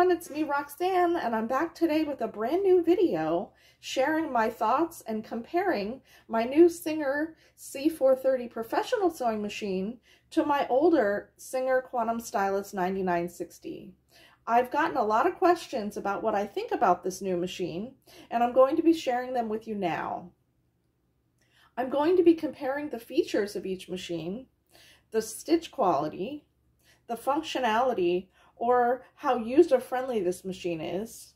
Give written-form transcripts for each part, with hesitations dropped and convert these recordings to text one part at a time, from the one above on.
everyone, it's me Roxanne, and I'm back today with a brand new video sharing my thoughts and comparing my new Singer C430 professional sewing machine to my older Singer Quantum Stylist 9960. I've gotten a lot of questions about what I think about this new machine, and I'm going to be sharing them with you now. I'm going to be comparing the features of each machine, the stitch quality, the functionality, or how user-friendly this machine is,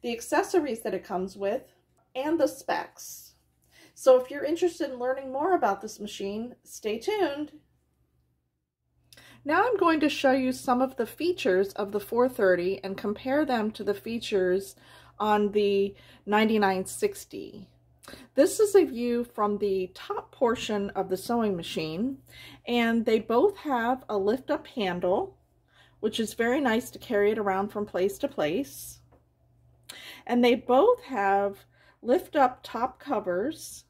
the accessories that it comes with, and the specs. So if you're interested in learning more about this machine, stay tuned. Now I'm going to show you some of the features of the 430 and compare them to the features on the 9960. This is a view from the top portion of the sewing machine, and they both have a lift-up handle, which is very nice to carry it around from place to place. And they both have lift-up top covers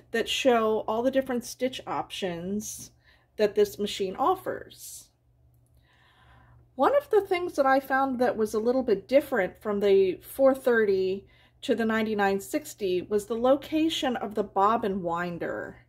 that show all the different stitch options that this machine offers. One of the things that I found that was a little bit different from the 430 to the 9960 was the location of the bobbin winder.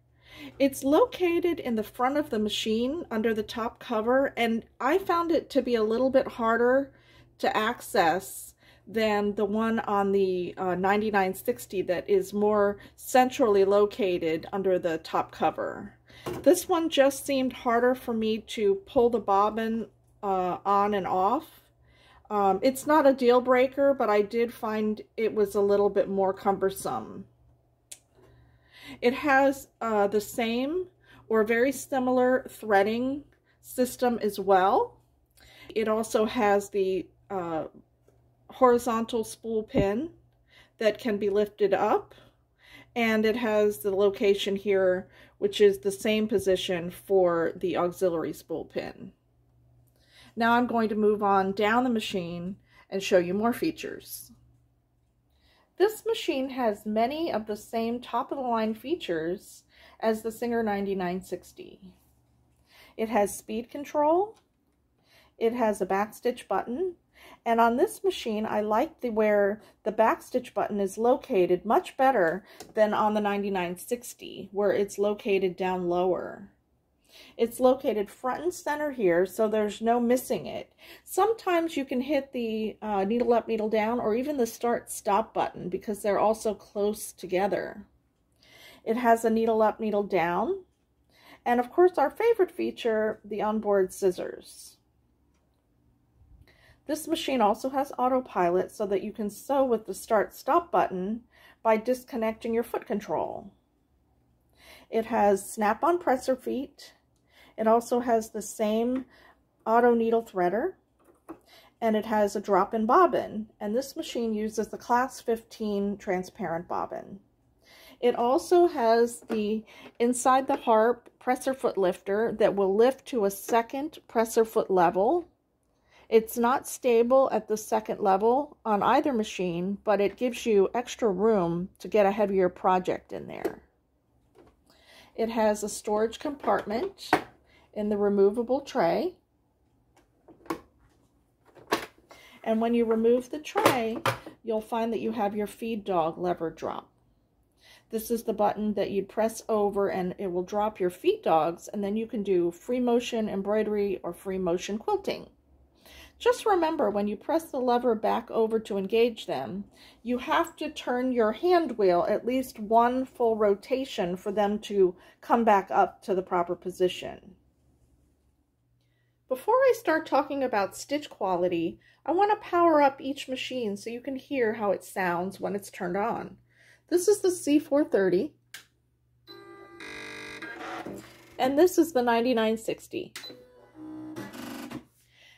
It's located in the front of the machine under the top cover, and I found it to be a little bit harder to access than the one on the 9960 that is more centrally located under the top cover. This one just seemed harder for me to pull the bobbin on and off. It's not a deal breaker, but I did find it was a little bit more cumbersome. It has the same or very similar threading system as well. It also has the horizontal spool pin that can be lifted up, and it has the location here, which is the same position for the auxiliary spool pin. Now I'm going to move on down the machine and show you more features. This machine has many of the same top-of-the-line features as the Singer 9960. It has speed control, it has a backstitch button, and on this machine I like where the backstitch button is located much better than on the 9960, where it's located down lower. It's located front and center here, so there's no missing it. Sometimes you can hit the needle up, needle down, or even the start stop button because they're also close together. It has a needle up, needle down, and of course our favorite feature, the onboard scissors. This machine also has autopilot so that you can sew with the start stop button by disconnecting your foot control. It has snap-on presser feet. It also has the same auto needle threader, and it has a drop-in bobbin, and this machine uses the class 15 transparent bobbin. It also has the inside the harp presser foot lifter that will lift to a second presser foot level. It's not stable at the second level on either machine, but it gives you extra room to get a heavier project in there. It has a storage compartment in the removable tray. And when you remove the tray, you'll find that you have your feed dog lever drop. This is the button that you press over and it will drop your feed dogs, and then you can do free motion embroidery or free motion quilting. Just remember, when you press the lever back over to engage them, you have to turn your hand wheel at least one full rotation for them to come back up to the proper position. Before I start talking about stitch quality, I want to power up each machine so you can hear how it sounds when it's turned on. This is the C430, and this is the 9960.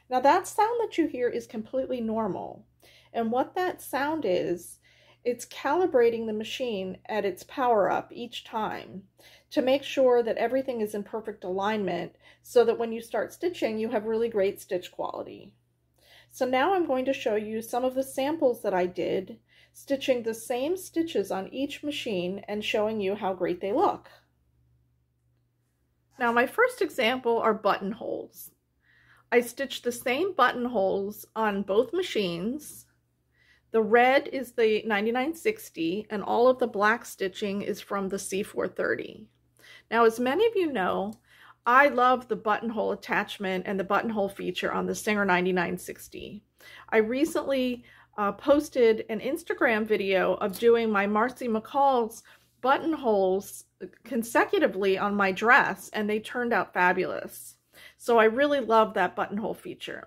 Now that sound that you hear is completely normal, and what that sound is, it's calibrating the machine at its power up each time to make sure that everything is in perfect alignment so that when you start stitching you have really great stitch quality. So now I'm going to show you some of the samples that I did, stitching the same stitches on each machine and showing you how great they look. Now my first example are buttonholes. I stitched the same buttonholes on both machines. The red is the 9960 and all of the black stitching is from the C430. Now, as many of you know, I love the buttonhole attachment and the buttonhole feature on the Singer 9960. I recently posted an Instagram video of doing my Marcy McCall's buttonholes consecutively on my dress, and they turned out fabulous. So I really love that buttonhole feature.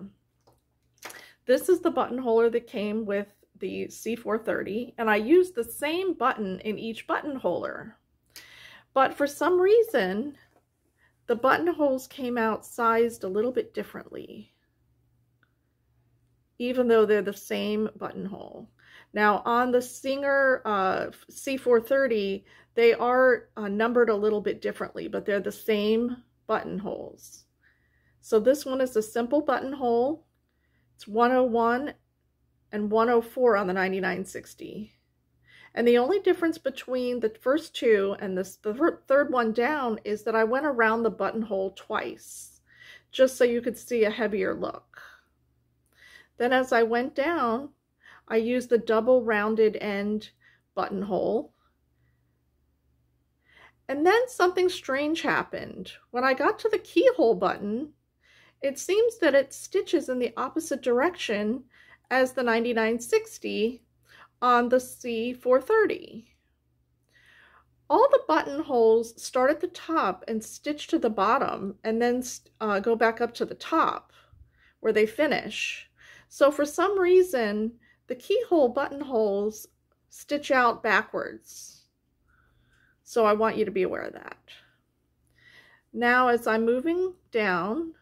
This is the buttonholer that came with the C430, and I used the same button in each buttonholer. But for some reason, the buttonholes came out sized a little bit differently, even though they're the same buttonhole. Now on the Singer C430, they are numbered a little bit differently, but they're the same buttonholes. So this one is a simple buttonhole. It's 101 and 104 on the 9960. And the only difference between the first two and the third one down is that I went around the buttonhole twice, just so you could see a heavier look. Then as I went down, I used the double rounded end buttonhole. And then something strange happened. When I got to the keyhole button, it seems that it stitches in the opposite direction as the 9960 on the C430. All the buttonholes start at the top and stitch to the bottom and then go back up to the top where they finish. So for some reason, the keyhole buttonholes stitch out backwards. So I want you to be aware of that. Now as I'm moving down,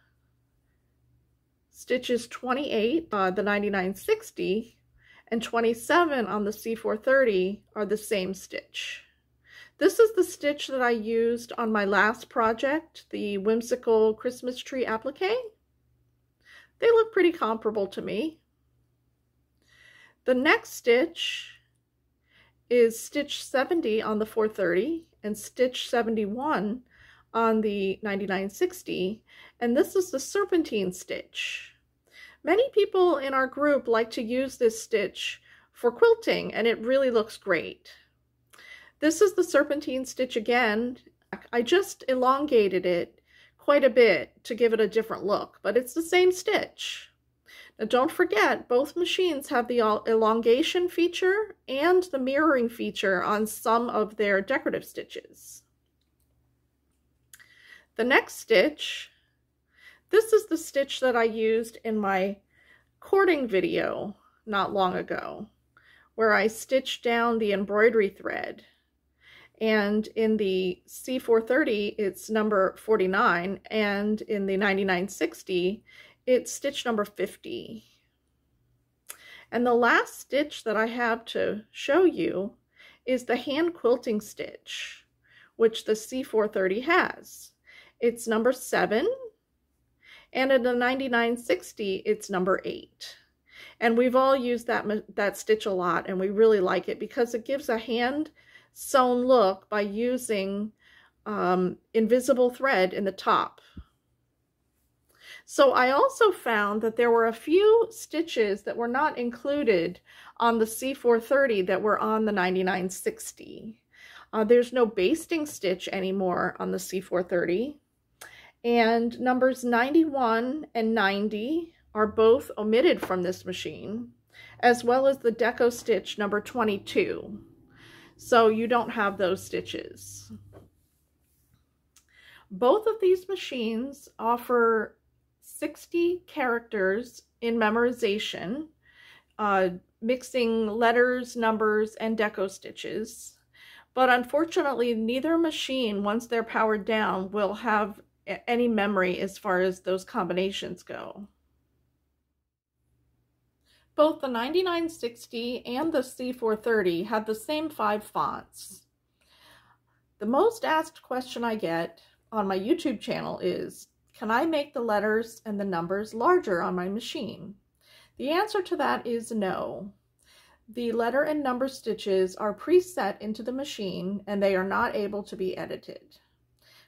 stitches 28, the 9960, and 27 on the C430 are the same stitch. This is the stitch that I used on my last project, the Whimsical Christmas Tree applique. They look pretty comparable to me. The next stitch is stitch 70 on the 430 and stitch 71 on the 9960, and this is the serpentine stitch. Many people in our group like to use this stitch for quilting, and it really looks great. This is the serpentine stitch again. I just elongated it quite a bit to give it a different look, but it's the same stitch. Now don't forget, both machines have the elongation feature and the mirroring feature on some of their decorative stitches. The next stitch, this is the stitch that I used in my cording video not long ago, where I stitched down the embroidery thread. And in the C430, it's number 49, and in the 9960, it's stitch number 50. And the last stitch that I have to show you is the hand quilting stitch, which the C430 has. It's number 7, and in the 9960, it's number 8. And we've all used that stitch a lot, and we really like it because it gives a hand sewn look by using invisible thread in the top. So I also found that there were a few stitches that were not included on the C430 that were on the 9960. There's no basting stitch anymore on the C430. And numbers 91 and 90 are both omitted from this machine, as well as the deco stitch number 22. So you don't have those stitches. Both of these machines offer 60 characters in memorization, mixing letters, numbers, and deco stitches. But unfortunately, neither machine, once they're powered down, will have any memory as far as those combinations go. Both the 9960 and the C430 have the same 5 fonts. The most asked question I get on my YouTube channel is, can I make the letters and the numbers larger on my machine? The answer to that is no. The letter and number stitches are preset into the machine and they are not able to be edited.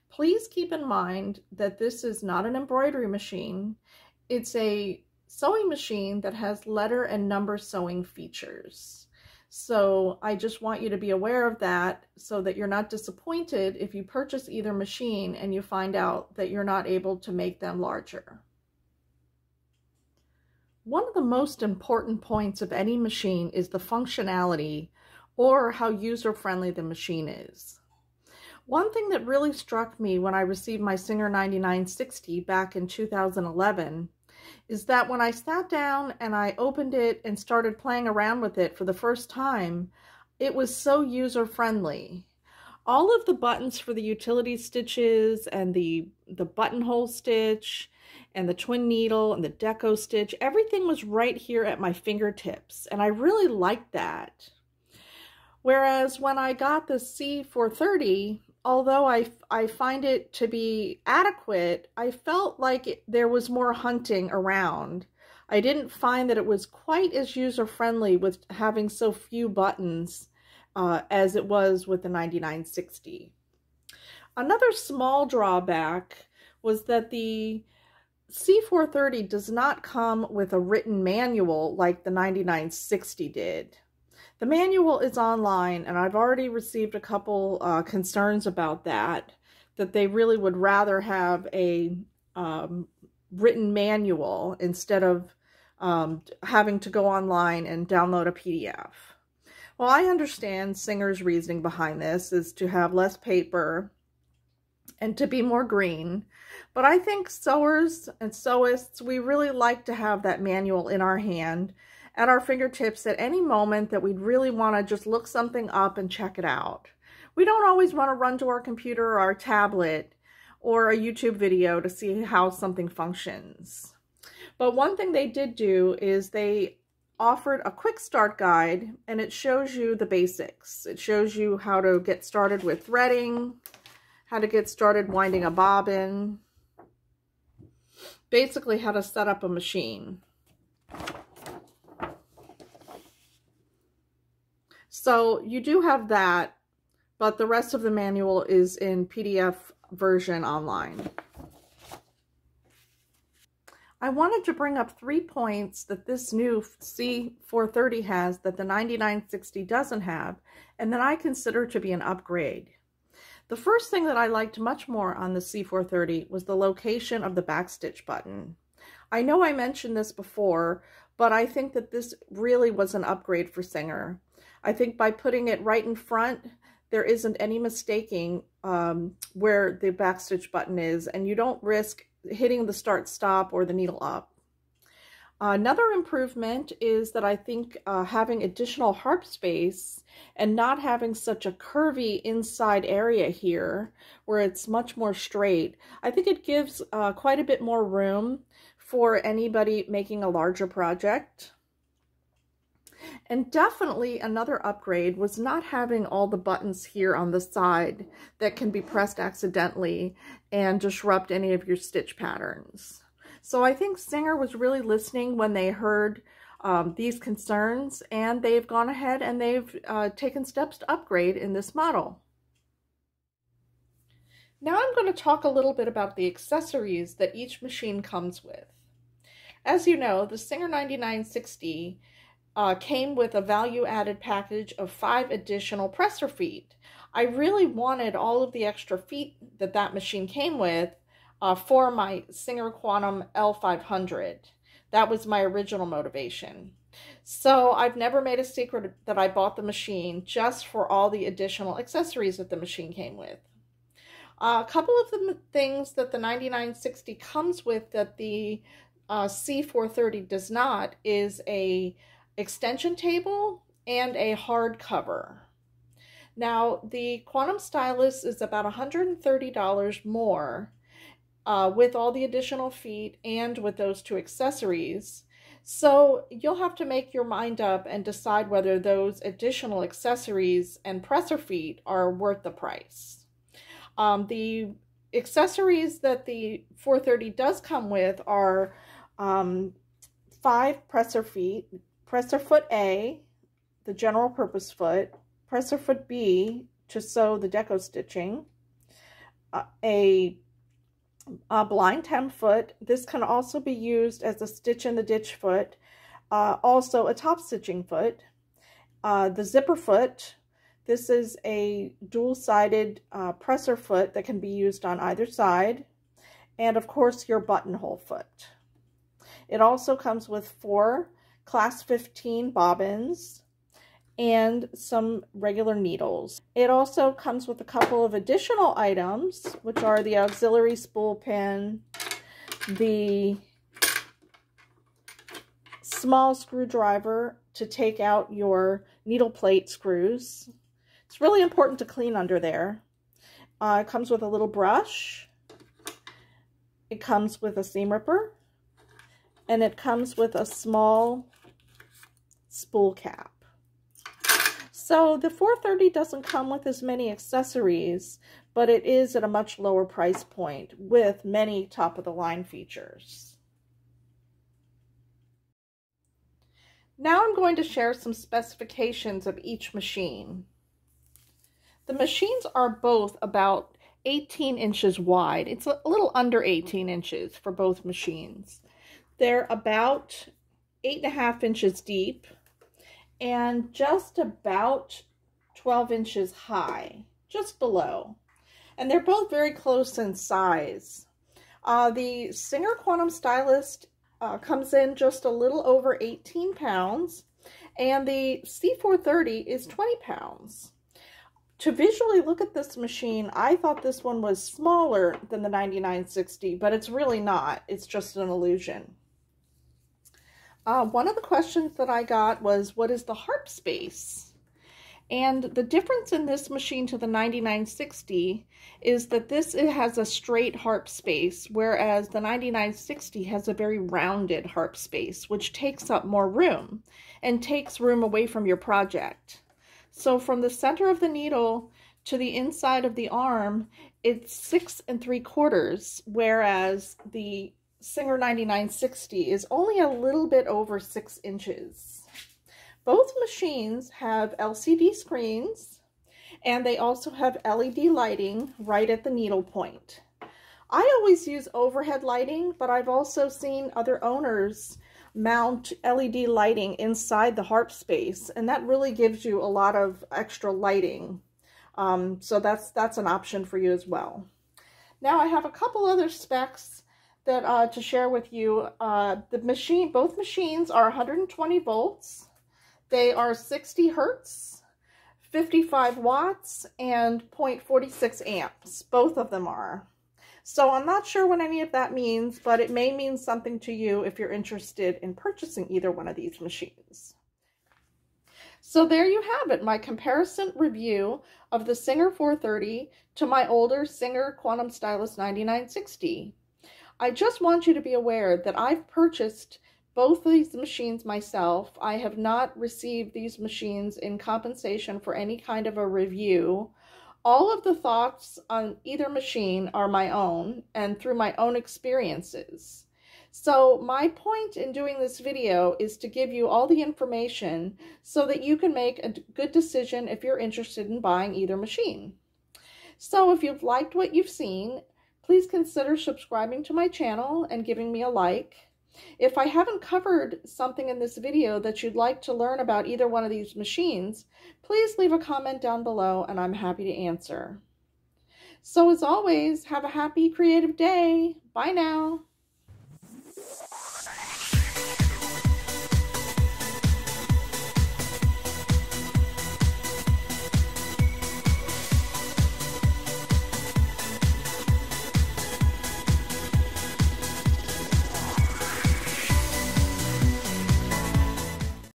Please keep in mind that this is not an embroidery machine It's a sewing machine that has letter and number sewing features. So I just want you to be aware of that so that you're not disappointed if you purchase either machine and you find out that you're not able to make them larger. One of the most important points of any machine is the functionality, or how user-friendly the machine is. One thing that really struck me when I received my Singer 9960 back in 2011 is that when I sat down and I opened it and started playing around with it for the first time, it was so user-friendly. All of the buttons for the utility stitches and the buttonhole stitch and the twin needle and the deco stitch, everything was right here at my fingertips, and I really liked that. Whereas when I got the C430, although I find it to be adequate, I felt like there was more hunting around. I didn't find that it was quite as user-friendly with having so few buttons as it was with the 9960. Another small drawback was that the C430 does not come with a written manual like the 9960 did. The manual is online, and I've already received a couple concerns about that they really would rather have a written manual instead of having to go online and download a PDF. Well, I understand Singer's reasoning behind this is to have less paper and to be more green, but I think sewers and sewists, we really like to have that manual in our hand at our fingertips at any moment that we'd really want to just look something up and check it out. We don't always want to run to our computer or our tablet or a YouTube video to see how something functions. But one thing they did do is they offered a quick start guide, and it shows you the basics. It shows you how to get started with threading, how to get started winding a bobbin, basically how to set up a machine. So you do have that, but the rest of the manual is in PDF version online. I wanted to bring up 3 points that this new C430 has that the 9960 doesn't have, and that I consider to be an upgrade. The first thing that I liked much more on the C430 was the location of the backstitch button. I know I mentioned this before, but I think that this really was an upgrade for Singer. I think by putting it right in front, there isn't any mistaking where the backstitch button is, and you don't risk hitting the start stop or the needle up. Another improvement is that I think having additional harp space and not having such a curvy inside area here where it's much more straight, I think it gives quite a bit more room for anybody making a larger project. And definitely another upgrade was not having all the buttons here on the side that can be pressed accidentally and disrupt any of your stitch patterns. So I think Singer was really listening when they heard these concerns, and they've gone ahead and they've taken steps to upgrade in this model. Now I'm going to talk a little bit about the accessories that each machine comes with. As you know, the Singer 9960 came with a value-added package of 5 additional presser feet. I really wanted all of the extra feet that that machine came with for my Singer Quantum L500. That was my original motivation. So I've never made a secret that I bought the machine just for all the additional accessories that the machine came with. A couple of the things that the 9960 comes with that the C430 does not is a extension table and a hard cover. Now the Quantum Stylist is about $130 more with all the additional feet and with those 2 accessories. So you'll have to make your mind up and decide whether those additional accessories and presser feet are worth the price. The accessories that the 430 does come with are 5 presser feet, presser foot A, the general purpose foot, presser foot B to sew the deco stitching, a blind hem foot. This can also be used as a stitch in the ditch foot, also a top stitching foot. The zipper foot, this is a dual-sided presser foot that can be used on either side, and of course your buttonhole foot. It also comes with 4 class 15 bobbins and some regular needles. It also comes with a couple of additional items, which are the auxiliary spool pin, the small screwdriver to take out your needle plate screws. It's really important to clean under there. It comes with a little brush. It comes with a seam ripper. And it comes with a small spool cap. So the 430 doesn't come with as many accessories, but it is at a much lower price point with many top-of-the-line features. Now I'm going to share some specifications of each machine. The machines are both about 18 inches wide. It's a little under 18 inches for both machines. They're about 8.5 inches deep and just about 12 inches high, just below. And they're both very close in size. The Singer Quantum Stylist comes in just a little over 18 pounds, and the C430 is 20 pounds. To visually look at this machine, I thought this one was smaller than the 9960, but it's really not. It's just an illusion. One of the questions that I got was, what is the harp space? And the difference in this machine to the 9960 is that it has a straight harp space, whereas the 9960 has a very rounded harp space, which takes up more room and takes room away from your project. So from the center of the needle to the inside of the arm, it's 6 3/4, whereas the Singer 9960 is only a little bit over 6 inches. Both machines have LCD screens, and they also have LED lighting right at the needle point. I always use overhead lighting, but I've also seen other owners mount LED lighting inside the harp space, and that really gives you a lot of extra lighting. So that's an option for you as well. Now I have a couple other specs that to share with you. Both machines are 120 volts. They are 60 hertz, 55 watts, and 0.46 amps. Both of them are. So I'm not sure what any of that means, but it may mean something to you if you're interested in purchasing either one of these machines. So there you have it, my comparison review of the Singer 430 to my older Singer Quantum Stylist 9960. I just want you to be aware that I've purchased both of these machines myself. I have not received these machines in compensation for any kind of a review. All of the thoughts on either machine are my own and through my own experiences. So my point in doing this video is to give you all the information so that you can make a good decision if you're interested in buying either machine. So if you've liked what you've seen, please consider subscribing to my channel and giving me a like. If I haven't covered something in this video that you'd like to learn about either one of these machines, please leave a comment down below and I'm happy to answer. So as always, have a happy creative day. Bye now.